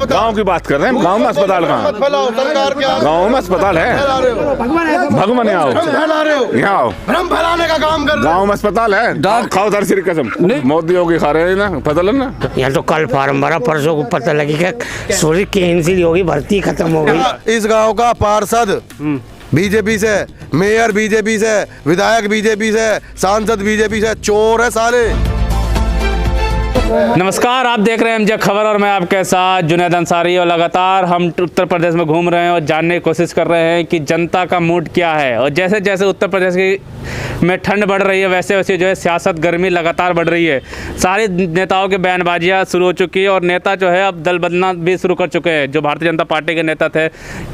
गांव की बात कर रहे हैं। गांव में अस्पताल कहाँ? गांव में अस्पताल है। भगवान यहाँ आओ, यहाँ आओ। भ्रम फैलाने का काम कर रहे हैं। गांव में अस्पताल है। खाओ दरसी कसम, मोदी योगी खा रहे हैं ना, पता लग ना। यहाँ तो कल फार्म भरा, परसों को पता लगी कि सॉरी कैंसिल होगी, भर्ती खत्म हो गई। इस गांव का पार्षद बीजेपी से, मेयर बीजेपी से, विधायक बीजेपी से, सांसद बीजेपी से, चोर है साले। नमस्कार, आप देख रहे हैं एमजे खबर और मैं आपके साथ जुनैद अंसारी। और लगातार हम उत्तर प्रदेश में घूम रहे हैं और जानने की कोशिश कर रहे हैं कि जनता का मूड क्या है। और जैसे जैसे उत्तर प्रदेश की में ठंड बढ़ रही है, वैसे वैसे जो है सियासत गर्मी लगातार बढ़ रही है। सारे नेताओं की बयानबाजियाँ शुरू हो चुकी है और नेता जो है अब दल बदलना भी शुरू कर चुके हैं। जो भारतीय जनता पार्टी के नेता थे,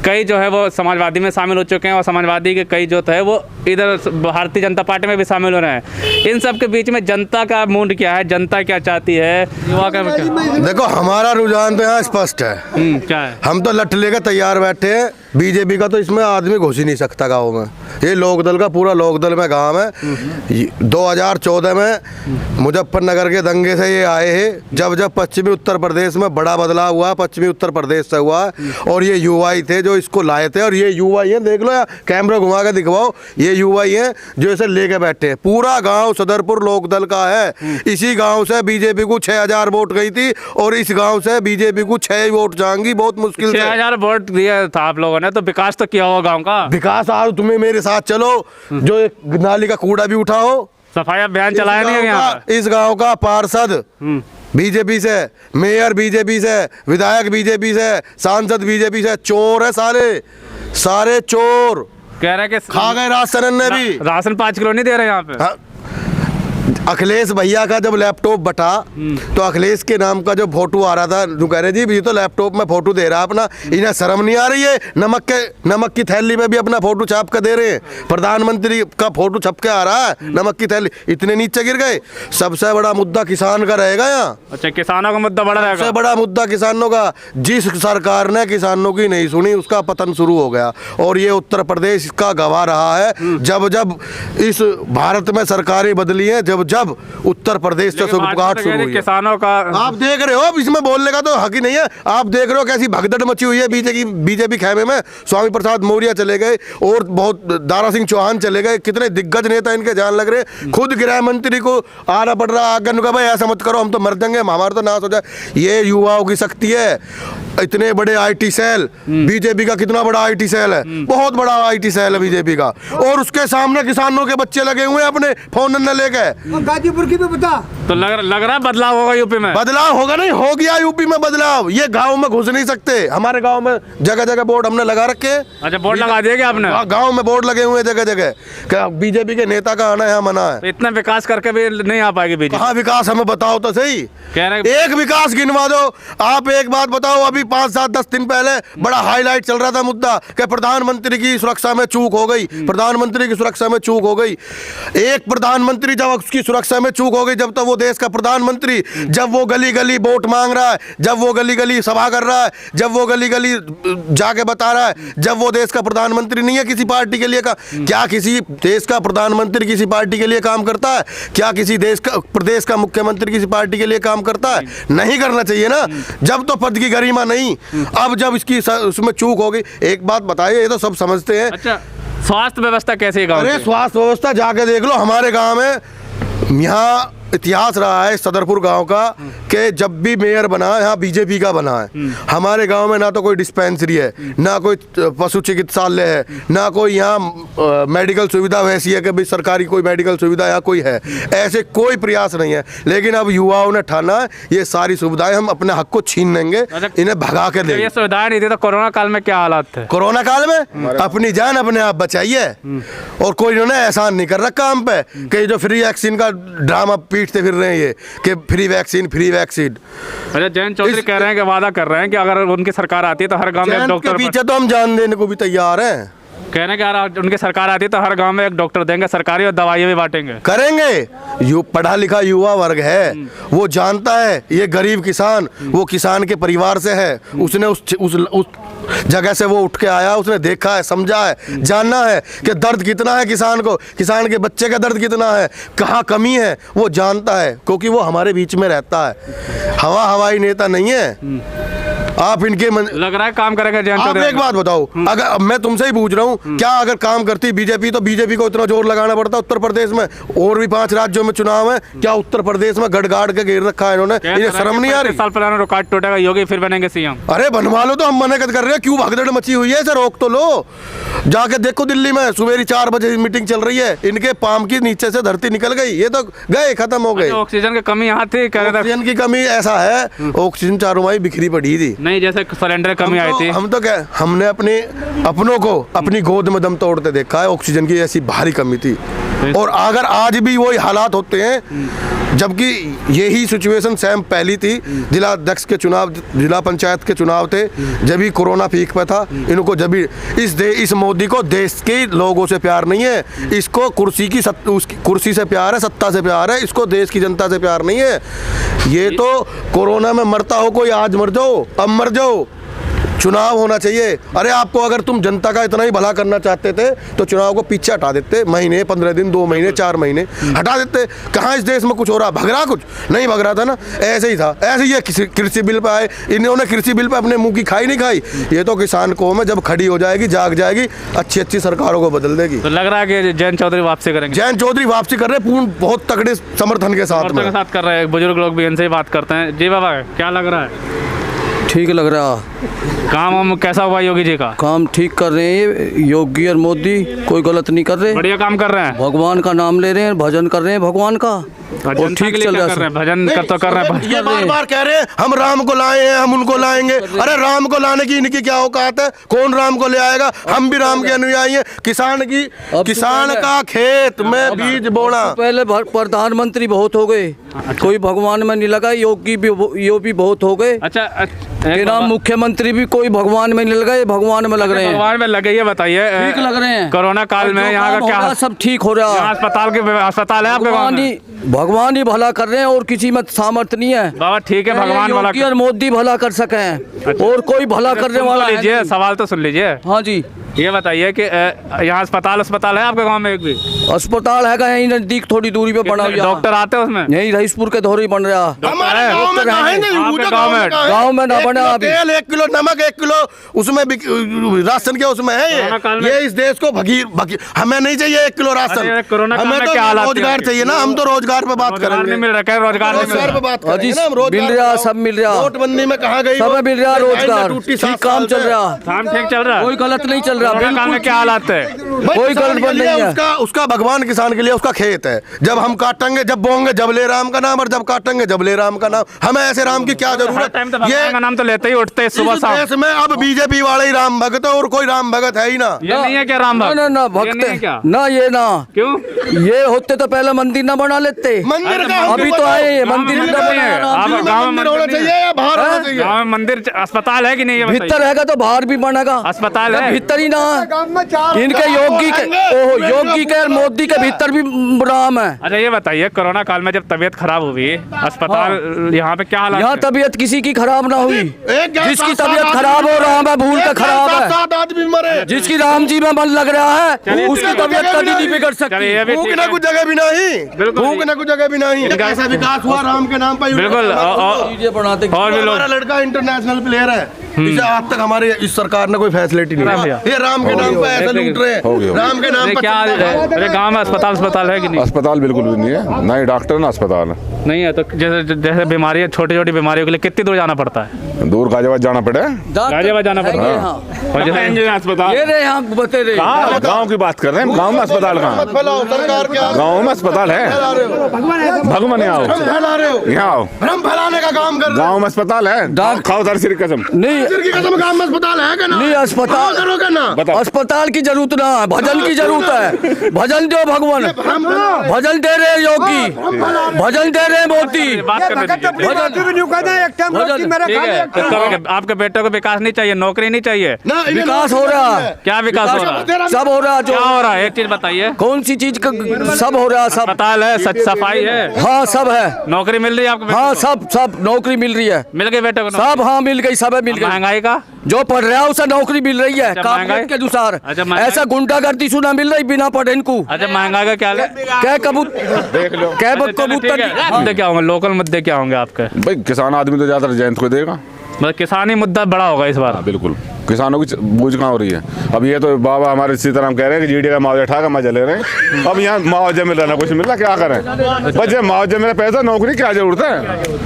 कई जो है वो समाजवादी में शामिल हो चुके हैं और समाजवादी के कई जो थे वो इधर भारतीय जनता पार्टी में भी शामिल हो रहे हैं। इन सब के बीच में जनता का मूड क्या है, जनता क्या चाहती है, युवा का क्या? देखो, हमारा रुझान तो यहाँ स्पष्ट है। क्या है? हम तो लठ लेकर तैयार बैठे हैं। बीजेपी का तो इसमें आदमी घुस ही नहीं सकता गांव में। ये लोकदल का पूरा लोकदल में गांव है। 2014 में मुजफ्फरनगर के दंगे से ये आए हैं, जब जब पश्चिमी उत्तर प्रदेश में बड़ा बदलाव हुआ, पश्चिमी उत्तर प्रदेश से हुआ। और ये युवा ही थे जो इसको लाए थे। और ये युवा ही हैं, देख लो, या कैमरा घुमा के दिखवाओ, ये युवा ही हैं जो इसे लेके बैठे हैं। पूरा गाँव सदरपुर लोकदल का है। इसी गाँव से बीजेपी को 6000 वोट गई थी और इस गाँव से बीजेपी को 6 वोट जाएंगी, बहुत मुश्किल से। 6000 वोट दिया था आप लोगों ने, तो विकास तो किया होगा गांव का। विकास आओ, तुम्हें मेरे साथ चलो, जो एक नाली का कूड़ा भी उठाओ। सफाई अभियान चलाया नहीं है यहाँ। इस गांव का पार्षद बीजेपी से, मेयर बीजेपी से, विधायक बीजेपी से, सांसद बीजेपी से, चोर है सारे चोर। कह रहे कि खा गए राशन ने भी। राशन 5 किलो नहीं दे रहे यहाँ पे। हाँ। अखिलेश भैया का जब लैपटॉप बटा तो अखिलेश के नाम का जो फोटो आ रहा था, जो कह रहे जी ये तो लैपटॉप में फोटो दे रहा है अपना, इन्हें शर्म नहीं आ रही है? नमक की थैली में भी अपना फोटो छाप कर दे रहे हैं। प्रधानमंत्री का फोटो छप के आ रहा है, नमक की थैली। इतने नीचे गिर गए। सबसे बड़ा मुद्दा किसान का रहेगा यहाँ। अच्छा, किसानों का मुद्दा बड़ा रहेगा। सबसे बड़ा मुद्दा किसानों का। जिस सरकार ने किसानों की नहीं सुनी, उसका पतन शुरू हो गया। और ये उत्तर प्रदेश का गवाह रहा है। जब जब इस भारत में सरकारें बदली हैं, जब उत्तर प्रदेश से सुगबुगाहट शुरू हुई है। किसानों का आप देख रहे हो, अब इसमें बोलने का तो हक ही नहीं है। आप देख रहे हो कैसी भगदड़ मची हुई है बीजेपी खेमे में। स्वामी प्रसाद मौर्य चले गए और बहुत दारा सिंह चौहान चले गए। कितने दिग्गज नेता इनके जान लग रहे। खुद गृह मंत्री को आना पड़ रहा आगे, भाई ऐसा मत करो, हम तो मर जाएंगे, हमारा तो नाश हो जाए। ये युवाओं की शक्ति है। इतने बड़े आईटी सेल, बीजेपी का कितना बड़ा आईटी सेल है, बहुत बड़ा आईटी सेल है बीजेपी का। और उसके सामने किसानों के बच्चे लगे हुए हैं अपने फोन न लेके। गाजीपुर की भी बता तो लग रहा बदलाव होगा यूपी में। बदलाव होगा, नहीं हो गया यूपी में बदलाव। ये गांव में घुस नहीं सकते। हमारे गांव में जगह जगह बोर्ड हमने लगा रखे हैं। अच्छा, बोर्ड लगा दिए क्या आपने? गांव में बोर्ड लगे हुए हैं जगह जगह, क्या बीजेपी के नेता का आना यहाँ मना है। तो इतना विकास करके भी नहीं आ पाएगी बीजेपी। कहाँ विकास, हमें बताओ तो सही। कह रहे एक विकास गिनवा दो। आप एक बात बताओ, अभी 5-7-10 दिन पहले बड़ा हाईलाइट चल रहा था मुद्दा कि प्रधानमंत्री की सुरक्षा में चूक हो गई। प्रधानमंत्री की सुरक्षा में चूक हो गई। एक प्रधानमंत्री जब उसकी सुरक्षा में चूक हो गई, जब तक वो देश का प्रधानमंत्री, जब वो गली गली वोट मांग रहा है, जब वो गली गली सभा कर रहा है, जब वो गली गली जाके बता रहा है, जब वो देश का प्रधानमंत्री नहीं है किसी पार्टी के लिए का। क्या किसी देश का प्रधानमंत्री किसी पार्टी के लिए काम करता है? क्या किसी देश का प्रदेश का मुख्यमंत्री किसी पार्टी के लिए काम करता है? नहीं करना चाहिए ना। जब तो पद की गरिमा नहीं, अब जब इसकी उसमें चूक हो गई। एक बात बताइए, ये तो सब समझते हैं। अच्छा, स्वास्थ्य व्यवस्था कैसे? अरे स्वास्थ्य व्यवस्था जाके देख लो। हमारे गांव में यहाँ इतिहास रहा है सदरपुर गांव का कि जब भी मेयर बना यहाँ बीजेपी का बना है। हमारे गांव में ना तो कोई डिस्पेंसरी है, ना कोई पशु चिकित्सालय है, ना कोई यहाँ मेडिकल सुविधा वैसी है कि भाई सरकारी कोई मेडिकल सुविधा यहाँ कोई है। ऐसे कोई प्रयास नहीं है। लेकिन अब युवाओं ने ठाना है ये सारी सुविधाएं हम अपने हक को छीन लेंगे, इन्हें भगा के देंगे। ये सुविधाएं नहीं थी तो कोरोना काल में क्या हालात थे? कोरोना काल में अपनी जान अपने आप बचाइए। और कोई इन्होंने एहसान नहीं कर रखा हम पे कि जो फ्री वैक्सीन का ड्रामा पीटते फिर रहे हैं ये कि फ्री वैक्सीन। अच्छा, जयंत चौधरी कह रहे हैं कि वादा कर रहे हैं कि अगर उनकी सरकार आती है तो हर गांव में एक डॉक्टर। पीछे तो हम जान देने को भी तैयार हैं। कह रहे हैं कि अगर उनकी सरकार आती है तो हर गांव में एक डॉक्टर देंगे सरकारी और दवाइयाँ भी बांटेंगे। करेंगे। पढ़ा लिखा युवा वर्ग है, वो जानता है ये गरीब किसान, वो किसान के परिवार से है। उसने उस जगह से वो उठ के आया, उसने देखा है, समझा है, जानना है कि दर्द कितना है किसान को, किसान के बच्चे का दर्द कितना है, कहाँ कमी है, वो जानता है क्योंकि वो हमारे बीच में रहता है। हवाई नेता नहीं है। आप इनके लग रहा है काम करेगा जयंत आप चौधरी। एक बात बताओ, अगर अब मैं तुमसे ही पूछ रहा हूँ, क्या अगर काम करती बीजेपी तो बीजेपी को इतना जोर लगाना पड़ता उत्तर प्रदेश में? और भी 5 राज्यों में चुनाव है, क्या उत्तर प्रदेश में गड़गाड़ के घेर रखा है इन्होंने? इन्हें शर्म नहीं आ रही? साल पुराना रिकॉर्ड टूटेगा, योगी फिर बनेंगे सीएम। अरे बनवा लो, तो हम मना कर रहे हैं, क्यों भगदड़ मची हुई है? इसे रोक तो लो। जाके देखो दिल्ली में सुबेरी 4 बजे मीटिंग चल रही है, इनके पाम की नीचे से धरती निकल गई, ये तो गए, खत्म हो गए। ऑक्सीजन की कमी यहाँ थी क्या? ऑक्सीजन की कमी ऐसा है, ऑक्सीजन चारों माही बिखरी पड़ी थी। नहीं, जैसे सिलेंडर कमी आई थी। हम तो क्या, हमने अपनों को अपनी गोद में दम तोड़ते देखा है, ऑक्सीजन की ऐसी भारी कमी थी। और अगर आज भी वही हालात होते हैं, जबकि यही सिचुएशन सेम पहली थी, जिला अध्यक्ष के चुनाव, जिला पंचायत के चुनाव थे, जब भी कोरोना पीक पे था, इनको जब भी इस मोदी को देश के लोगों से प्यार नहीं है, इसको उसकी कुर्सी से प्यार है, सत्ता से प्यार है, इसको देश की जनता से प्यार नहीं है। ये तो कोरोना में मरता हो कोई, आज मर जाओ, अब मर जाओ, चुनाव होना चाहिए। अरे आपको अगर तुम जनता का इतना ही भला करना चाहते थे तो चुनाव को पीछे हटा देते, महीने, 15 दिन, 2 महीने, 4 महीने हटा देते। कहाँ इस देश में कुछ हो रहा? भग रहा? कुछ नहीं भग रहा था ना, ऐसे ही था। ऐसे ही ये कृषि बिल पे आए, इन्होंने कृषि बिल पे अपने मुंह की खाई नहीं खाई। ये तो किसान कौम है, जब खड़ी हो जाएगी, जाग जाएगी, अच्छी सरकारों को बदल देगी। तो लग रहा है कि जयंत चौधरी वापसी करेंगे। जयंत चौधरी वापसी कर रहे हैं, पूर्ण बहुत तगड़े समर्थन के साथ कर रहे हैं। बुजुर्ग लोग भी इनसे ही बात करते हैं। जी बाबा, क्या लग रहा है? ठीक लग रहा। काम कैसा हुआ योगी जी का? काम ठीक कर रहे हैं योगी और मोदी, कोई गलत नहीं कर रहे, बढ़िया काम कर रहे हैं। भगवान का नाम ले रहे हैं, भजन कर रहे हैं भगवान का, और ठीक चल रहा है। भजन कर रहे हैं। ये बार कह रहे हैं हम राम को लाए हैं, हम उनको लाएंगे। अरे राम को लाने की इनकी क्या औकात है? कौन राम को ले आएगा? हम भी राम के अनुयायी हैं। किसान का खेत में बीज बोना। पहले प्रधानमंत्री बहुत हो गए, कोई भगवान में नहीं लगा। योगी भी बहुत हो गए। अच्छा, नाम मुख्यमंत्री भी कोई भगवान में नहीं लगा, ये भगवान में लग रहे हैं। भगवान में लगे, ये बताइए। ठीक लग रहे हैं। कोरोना काल में यहाँ का क्या सब ठीक हो रहा है? अस्पताल है आपके गाँव में? भगवान ही भला कर रहे हैं, और किसी में सामर्थ्य नहीं है। बाबा ठीक है, भगवान भला और मोदी भला कर सके हैं, और कोई भला करने वाला है? लीजिए, सवाल तो सुन लीजिए। हाँ जी, ये बताइए कि यहाँ अस्पताल है आपके गांव में? एक भी अस्पताल है यहीं नजदीक, थोड़ी दूरी पे बना हुआ। डॉक्टर आते हैं उसमें? यहीं रहीसपुर के धोरी बन रहा। हमारे गांव में कहाँ है? गाँव में ना बना। अभी 1 किलो नमक, 1 किलो उसमें राशन के उसमें है। ये इस देश को हमें नहीं चाहिए 1 किलो राशन, हमें तो रोजगार चाहिए ना। हम तो रोजगार पे बात करेंगे। नहीं मिल रहा है रोजगार पे बात करेंगे ना। मिल रहा, सब मिल रहा। नोटबंदी में कहाँ गई? सब मिल रहा रोजगार, ठीक काम चल रहा, काम ठीक चल रहा, कोई गलत नहीं चल रहा। बिल्कुल क्या हालात है? कोई गलत नहीं है। उसका भगवान किसान के लिए उसका खेत है। जब हम काटेंगे, जब बोएंगे, जब ले राम का नाम, और जब काटेंगे, जब ले राम का नाम। हमें ऐसे राम की क्या जरूरत? ये नाम तो लेते ही उठते सुबह शाम। देश में अब बीजेपी वाले ही राम भगत है, और कोई राम भगत है ही ना। ये नहीं है क्या राम भक्त? ना भक्त ना, ये ना। क्यों? ये होते तो पहले मंदिर ना बना लेते। मंदिर का अभी तो आए मंदिर होना चाहिए या बाहर होना चाहिए? गाँव में मंदिर, अस्पताल है कि नहीं? भीतर रहेगा तो बाहर भी बनेगा। अस्पताल है भीतर ही ना। इनके योगी के मोदी के भीतर भी राम है। अच्छा, ये बताइए, कोरोना काल में जब तबीयत खराब हुई, अस्पताल यहाँ पे क्या हालात? यहाँ तबीयत किसी की खराब ना हुई। जिसकी तबीयत खराब हो रहा है, भूल का खराब है। 7 आदमी मरे। जिसकी राम जी में मन लग रहा है, उसकी तबीयत कभी नहीं बिगड़ सकती। भूख ना कुछ जगह भी नहीं, भूख ना कुछ जगह भी नहीं। ऐसा विकास हुआ राम के नाम पर। बिल्कुल। और भी लोग, हमारा लड़का इंटरनेशनल प्लेयर है, इसे आज तक हमारे इस सरकार ने कोई फैसिलिटी नहीं दी। ये राम के नाम पर ऐसा लूट रहे हैं। राम के नाम पर क्या मेरे गांव में अस्पताल है कि नहीं? अस्पताल बिल्कुल भी नहीं है, ना ही डॉक्टर ना अस्पताल नहीं है। तो जैसे बीमारी, छोटी बीमारियों के लिए कितनी दूर जाना पड़ता है? दूर गाजियाबाद जाना पड़े। गाजियाबाद जाना पड़ता है। और जैसे इंजीनियर अस्पताल, ये रहे यहाँ बते रहे। गाँव की बात कर रहे हैं, गाँव में अस्पताल कहाँ? गाँव में अस्पताल है। भगवान यहाँ आओ, यहाँ आओ, भ्रम फैलाने का काम कर। गाँव में अस्पताल है। खाओ सर सिर कसम। नहीं, गाँव में अस्पताल है क्या? नहीं अस्पताल की जरूरत ना है, भजन की जरूरत है। भजन दो भगवान, भजन दे रहे योगी, भजन दे रहे मोदी। बात करने दीजिए। आपके बेटे को विकास नहीं चाहिए, नौकरी नहीं चाहिए? विकास हो रहा है। क्या विकास हो रहा है? सब हो रहा है। क्या हो रहा है? एक चीज बताइए। कौन सी चीज का? सब हो रहा है। सब अस्पताल है, सफाई है। हाँ सब है। नौकरी मिल रही है आपको? हाँ सब नौकरी मिल रही है। मिल गई बेटे को? सब हाँ मिल गई, सब मिल गई। महंगाई का जो पढ़ रहा है उसे नौकरी मिल रही है काबिलियत के अनुसार। ऐसा गुंडागर्दी सुना मिल रही बिना पढ़े इनको। अच्छा, महंगाई का क्या है? क्या कबूतर मुद्दे क्या होंगे? लोकल मुद्दे क्या होंगे आपके? भाई किसान आदमी तो ज्यादा जयंत को देगा। मतलब किसानी मुद्दा बड़ा होगा इस बार। बिल्कुल, किसानों की बूझ कहाँ हो रही है। अब ये तो बाबा हमारे सीताराम कह रहे हैं कि जीडी का मुआवजा उठा कर मजा ले रहे हैं। अब यहाँ मुआवजा मिल रहा ना कुछ मिल रहा, क्या करें बच्चे, मुआवजा मेरा पैसा, नौकरी क्या जरूरत है।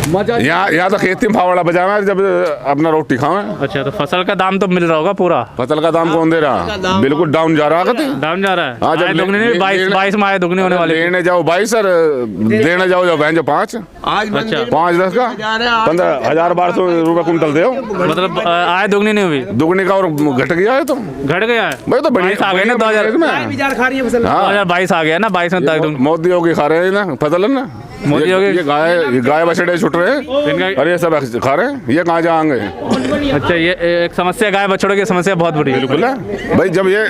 यहाँ तो खेती में फावड़ा बजाना है जब अपना रोटी खाओ। अच्छा, तो फसल का दाम तो मिल रहा होगा पूरा। फसल का दाम कौन दे रहा, बिल्कुल डाउन जा रहा है। डाउन जा रहा है। हाँ, जब दुगनी नहीं, 22 में आए दुगनी होने वाले। लेने जाओ 22 और देने जाओ जो बहन जो 5। अच्छा, 5-10 का 15,000-1200 रुपये कुंटल दे। मतलब आय दुगनी नहीं हुई, दुगनी का और घट गया है। तो घट गया है भाई, तो बढ़िया आ गए ना 2022 आ गया ना 22 में। मोदी योगी खा रहे हैं ना फसल है ना, मोदी योगी ये गाय बछड़े छुट रहे हैं और ये सब खा रहे हैं, ये कहाँ जाएंगे। अच्छा, ये एक समस्या गाय बछड़ों की समस्या बहुत बड़ी है। बिल्कुल है भाई, जब ये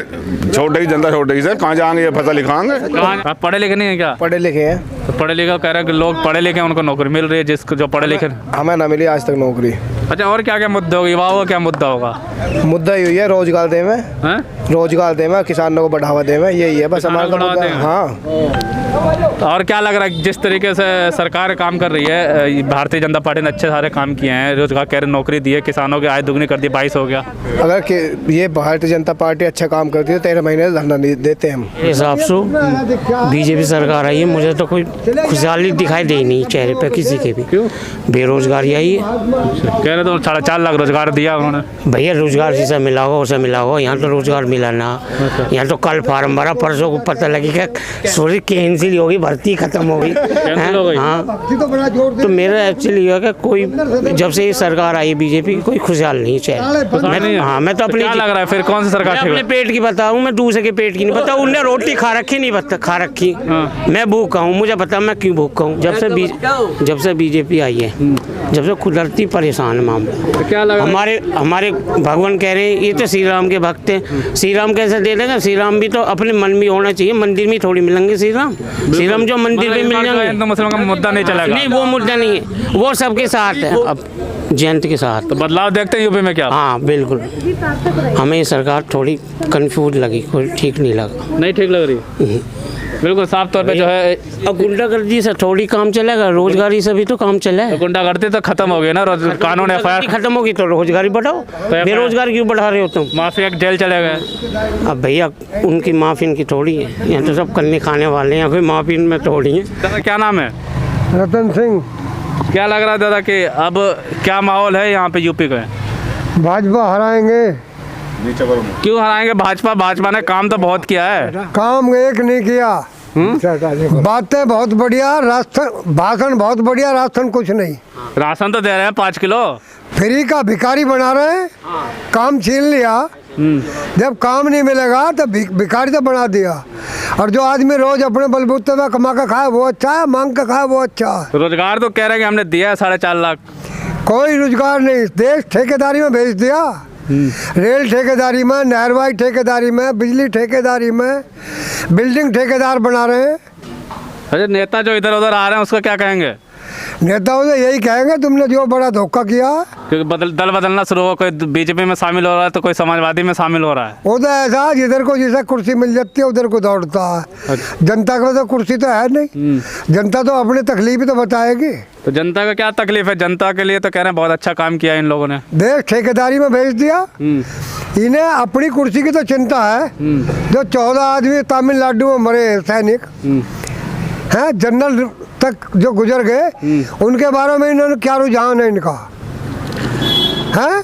छोटे जनता छोटे से कहाँ जाएंगे, ये फसल लिखाएंगे। आप पढ़े लिखे नहीं है क्या? पढ़े लिखे हैं। तो पढ़े लिखे कह रहे हैं कि लोग पढ़े लिखे हैं उनको नौकरी मिल रही है, जिसको जो पढ़े लिखे। हमें ना मिली आज तक नौकरी। अच्छा, और क्या क्या मुद्दे होगा, युवाओं का क्या मुद्दा होगा? मुद्दा यही है, रोजगार दे में, हैं? रोजगार दे में, किसानों को बढ़ावा दे में, यही है बस हमारा मुद्दा। हाँ, और क्या लग रहा है जिस तरीके से सरकार काम कर रही है, भारतीय जनता पार्टी ने अच्छे सारे काम किए हैं, रोजगार कह रहे, नौकरी दी है, किसानों की आय दुगनी कर दी, 22 हो गया। अगर ये भारतीय जनता पार्टी अच्छा काम करती है 13 महीने धरना नहीं देते हम। हिसाब से बीजेपी सरकार आई है, मुझे तो कोई खुशहाली दिखाई दे नहीं चेहरे पे किसी के भी। क्यों? बेरोजगारी आई है। कह रहे तो 4.5 लाख रोजगार दिया उन्होंने। भैया रोजगार जिसे मिला होगा उसे मिला होगा, यहाँ तो रोजगार मिला ना। यहाँ तो कल फार्म भरा, परसों को पता लगी कि सॉरी कैंसिल होगी, भर्ती खत्म हो गई। हाँ, तो मेरा एक्चुअली ये कि कोई जब से ये सरकार आई बीजेपी की कोई खुशहाल नहीं चेहरा। हाँ, मैं तो अपनी क्या लग रहा है फिर कौन सी सरकार? अपने पेट की बताऊँ, मैं दूसरे के पेट की नहीं बताऊँ। उनने रोटी खा रखी नहीं खा रखी, मैं भूखा हूँ, मुझे पता मैं क्यों भूखा हूँ। जब से बीजेपी आई है, जब से कुदरती परेशान है मामला। क्या लगा? हमारे भगवान कह रहे हैं ये तो श्री राम के भक्त हैं, श्री राम कैसे दे देंगे? श्री राम भी तो अपने मन में होना चाहिए, मंदिर में थोड़ी मिलेंगे श्री राम जो मंदिर में मिल जाएंगे। तो मुसलमान का मुद्दा नहीं चलेगा। नहीं, वो मुद्दा नहीं है, वो सबके साथ है, अब जयंत के साथ। तो बदलाव देखते हैं यूपी में क्या? हाँ बिल्कुल, हमें ये सरकार थोड़ी कंफ्यूज लगी, कोई ठीक नहीं लगा। नहीं ठीक लग रही, बिल्कुल साफ तौर पे जो है। अब गुंडागर्दी से थोड़ी काम चलेगा, रोजगारी से भी तो काम चले। तो गुंडागर्दी तो खत्म हो गई ना, कानून FIR खत्म होगी तो रोजगारी बढ़ाओ, बेरोजगार क्यों बढ़ा रहे हो तुम? माफिया जेल चले गए। अब भैया उनकी माफी इनकी थोड़ी है, यहाँ तो सब करने खाने वाले हैं, फिर माफी में थोड़ी है। दादा क्या नाम है? रतन सिंह। क्या लग रहा है दादा कि अब क्या माहौल है यहाँ पे यूपी का? भाजपा हराएंगे। क्यों हराएंगे? भाजपा ने काम तो बहुत किया है। काम एक नहीं किया, बातें बहुत बढ़िया, राशन भाषण बहुत बढ़िया, राशन कुछ नहीं। राशन तो दे रहे हैं 5 किलो फ्री का, भिखारी बना रहे हैं, काम छीन लिया। जब काम नहीं मिलेगा तो भिखारी तो बना दिया। और जो आदमी रोज अपने बलबूते में कमा के खाए वो अच्छा है, मांग के खाए वो अच्छा है। रोजगार तो कह रहे हैं कि हमने दिया है 4.5 लाख। कोई रोजगार नहीं, देश ठेकेदारी में भेज दिया। रेल ठेकेदारी में, नहरवाई ठेकेदारी में, बिजली ठेकेदारी में, बिल्डिंग ठेकेदार बना रहे हैं। अरे नेता जो इधर उधर आ रहे हैं उसको क्या कहेंगे? नेताओं से यही कहेंगे तुमने जो बड़ा धोखा किया। क्योंकि दल बदलना शुरू हो, कोई बीजेपी में शामिल हो रहा है तो कोई समाजवादी में शामिल हो रहा है। वो तो ऐसा जिधर को जैसा कुर्सी मिल जाती है उधर को दौड़ता है। जनता को तो कुर्सी तो है नहीं, जनता तो अपनी तकलीफ ही तो बताएगी। तो जनता का क्या तकलीफ है? जनता के लिए तो कह रहे हैं बहुत अच्छा काम किया इन लोगों ने। देश ठेकेदारी में भेज दिया। इन्हें अपनी कुर्सी की तो चिंता है। जो 14 आदमी तमिलनाडु में मरे सैनिक हैं, जनरल तक जो गुजर गए, उनके बारे में इन्होंने क्या रुझान है इनका है?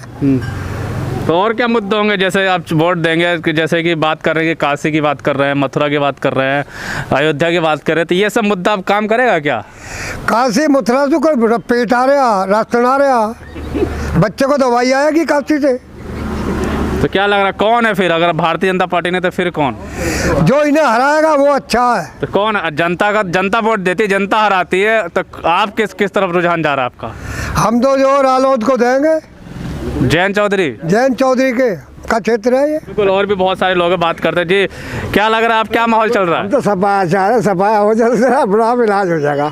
तो और क्या मुद्दे होंगे? जैसे आप वोट देंगे कि जैसे कि बात कर रहे हैं कि काशी की बात कर रहे हैं, मथुरा की बात कर रहे हैं, अयोध्या की बात कर रहे हैं, तो ये सब मुद्दा आप काम करेगा क्या? काशी मथुरा से कोई पेट आ रहा, राशन आ रहा, बच्चे को दवाई आएगी काशी से। तो क्या लग रहा है कौन है फिर? अगर भारतीय जनता पार्टी ने तो फिर कौन? जो इन्हें हराएगा वो अच्छा है। तो कौन? जनता वोट देती है, जनता हराती है, तो आप किस तरफ रुझान जा रहा है आपका? हम तो जो रालोद को देंगे, जयंत चौधरी के का क्षेत्र है ये। बिल्कुल, और भी बहुत सारे लोग बात करते हैं जी। क्या लग रहा है, आप क्या माहौल चल रहा है? तो सपा चाह रहे, सपा हो जाए अपना इलाज हो जाएगा।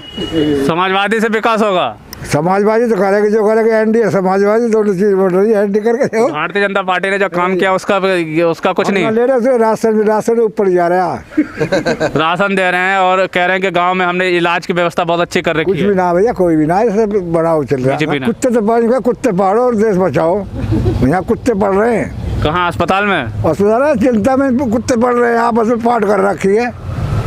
समाजवादी से विकास होगा? समाजवादी तो करेगी जो करेगी, एनडीए समाजवादी दोनों चीज बोल रही है, एनडी करके देखो। भारतीय जनता पार्टी ने जो काम किया उसका कुछ नहीं, ले रहे राशन ऊपर जा रहा है, राशन दे रहे हैं और कह रहे हैं कि गांव में हमने इलाज की व्यवस्था बहुत अच्छी कर रखी कुछ है। भी ना भैया, कोई भी ना, ऐसे बढ़ाओ चल रहा बीजेपी है। ना। कुत्ते तो बन गए, कुत्ते पालो और देश बचाओ। यहाँ कुत्ते पड़ रहे हैं कहाँ, अस्पताल में? अस्पताल है, चिंता में कुत्ते पड़ रहे हैं, आपस में पाट कर रखी है।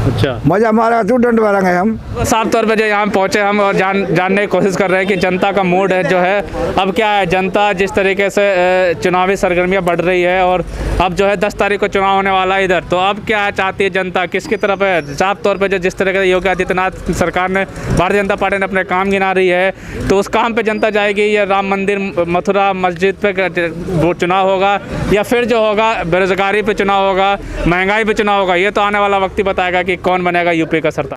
अच्छा, मजा मारा तू, दंड मारेंगे हम। साफ तौर पे जो यहाँ पहुँचे हम और जानने की कोशिश कर रहे हैं कि जनता का मूड है जो है अब क्या है। जनता जिस तरीके से चुनावी सरगर्मियाँ बढ़ रही है और अब जो है 10 तारीख को चुनाव होने वाला है इधर, तो अब क्या चाहती है जनता, किसकी तरफ है? साफ तौर पे जो जिस तरीके से योगी आदित्यनाथ सरकार ने, भारतीय जनता पार्टी ने अपने काम गिना रही है, तो उस काम पे जनता जाएगी या राम मंदिर, मथुरा, मस्जिद पे वो चुनाव होगा, या फिर जो होगा बेरोजगारी पे चुनाव होगा, महंगाई पे चुनाव होगा? ये तो आने वाला वक्त ही बताएगा कि कौन बनेगा यूपी का सरदार।